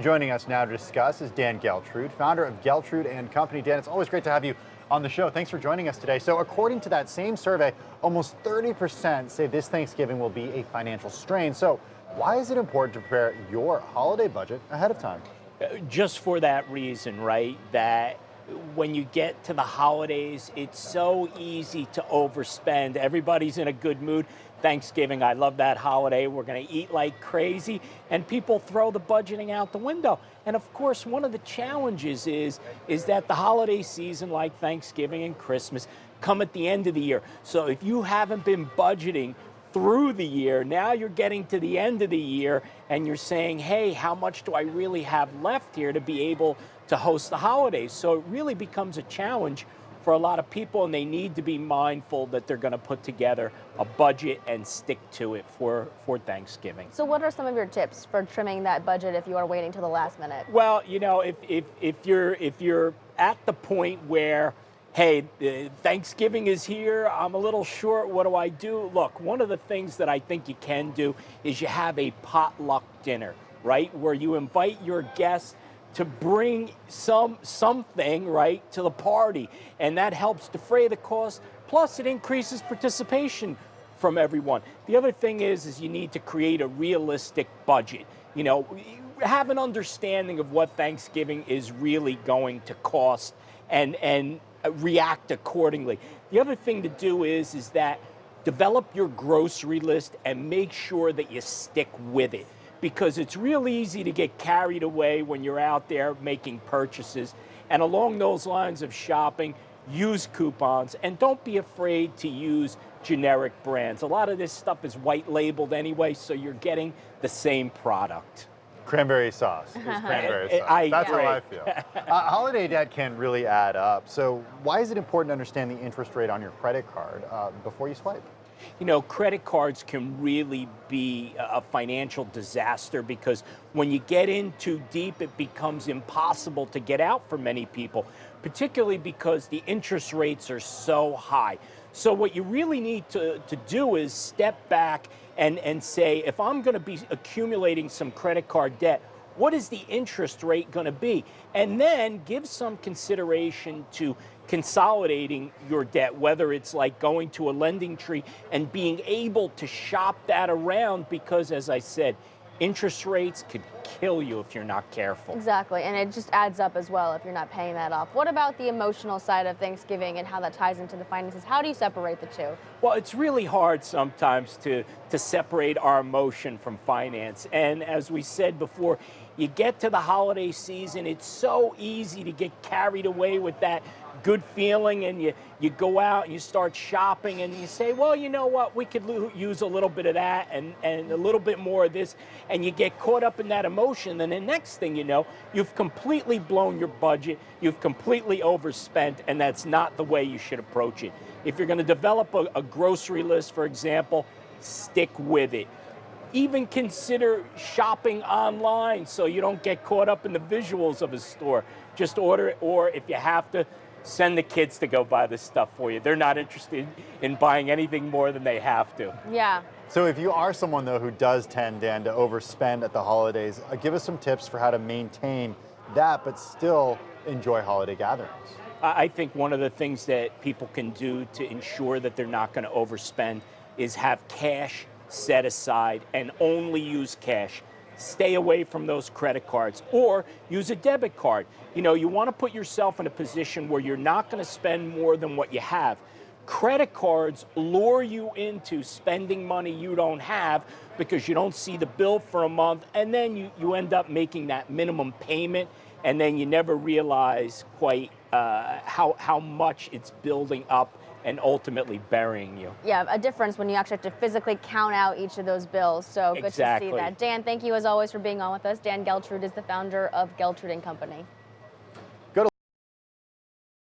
Joining us now to discuss is Dan Geltrude, founder of Geltrude and Company. Dan, it's always great to have you on the show. Thanks for joining us today. So according to that same survey, almost 30% say this Thanksgiving will be a financial strain. So why is it important to prepare your holiday budget ahead of time? Just for that reason, right? That when you get to the holidays, it's so easy to overspend. Everybody's in a good mood. Thanksgiving, I love that holiday. We're going to eat like crazy, and people throw the budgeting out the window. And of course, one of the challenges is that the holiday season, like Thanksgiving and Christmas, come at the end of the year. So if you haven't been budgeting through the year, now you're getting to the end of the year and you're saying, hey, how much do I really have left here to be able to host the holidays? So it really becomes a challenge for a lot of people, and they need to be mindful that they're going to put together a budget and stick to it for Thanksgiving. So what are some of your tips for trimming that budget if you are waiting till the last minute? Well, you know, if you're at the point where, hey, Thanksgiving is here, I'm a little short, what do I do? Look, one of the things that I think you can do is you have a potluck dinner, right? Where you invite your guests to bring something, right, to the party. And that helps defray the cost. Plus, it increases participation from everyone. The other thing is you need to create a realistic budget. You know, have an understanding of what Thanksgiving is really going to cost and react accordingly. The other thing to do is that develop your grocery list and make sure that you stick with it, because it's real easy to get carried away when you're out there making purchases. And along those lines of shopping, use coupons, and don't be afraid to use generic brands. A lot of this stuff is white labeled anyway, so you're getting the same product. Cranberry sauce. It's cranberry sauce. That's how I feel. Holiday debt can really add up. So why is it important to understand the interest rate on your credit card before you swipe? You know, credit cards can really be a financial disaster, because when you get in too deep, it becomes impossible to get out for many people, particularly because the interest rates are so high. So what you really need to do is step back and say, if I'm going to be accumulating some credit card debt, what is the interest rate going to be? And then give some consideration to consolidating your debt, whether it's like going to a lending tree and being able to shop that around, because as I said, interest rates could kill you if you're not careful. Exactly, and it just adds up as well if you're not paying that off. What about the emotional side of Thanksgiving and how that ties into the finances? How do you separate the two? Well, it's really hard sometimes to separate our emotion from finance. And as we said before, you get to the holiday season, it's so easy to get carried away with that good feeling, and you go out and you start shopping and you say, well, you know what, we could use a little bit of that and a little bit more of this, and you get caught up in that emotion, and the next thing you know, you've completely blown your budget, you've completely overspent, and that's not the way you should approach it. If you're going to develop a grocery list, for example, stick with it. Even consider shopping online so you don't get caught up in the visuals of a store. Just order it, or if you have to, send the kids to go buy this stuff for you. They're not interested in buying anything more than they have to. Yeah. So if you are someone, though, who does tend, Dan, to overspend at the holidays, give us some tips for how to maintain that but still enjoy holiday gatherings. I think one of the things that people can do to ensure that they're not going to overspend is have cash set aside and only use cash. Stay away from those credit cards, or use a debit card. You know, you want to put yourself in a position where you're not going to spend more than what you have. Credit cards lure you into spending money you don't have because you don't see the bill for a month, and then you end up making that minimum payment, and then you never realize quite how much it's building up and ultimately burying you. Yeah, a difference when you actually have to physically count out each of those bills. So good to see that. Dan, thank you as always for being on with us. Dan Geltrude is the founder of Geltrude and Company.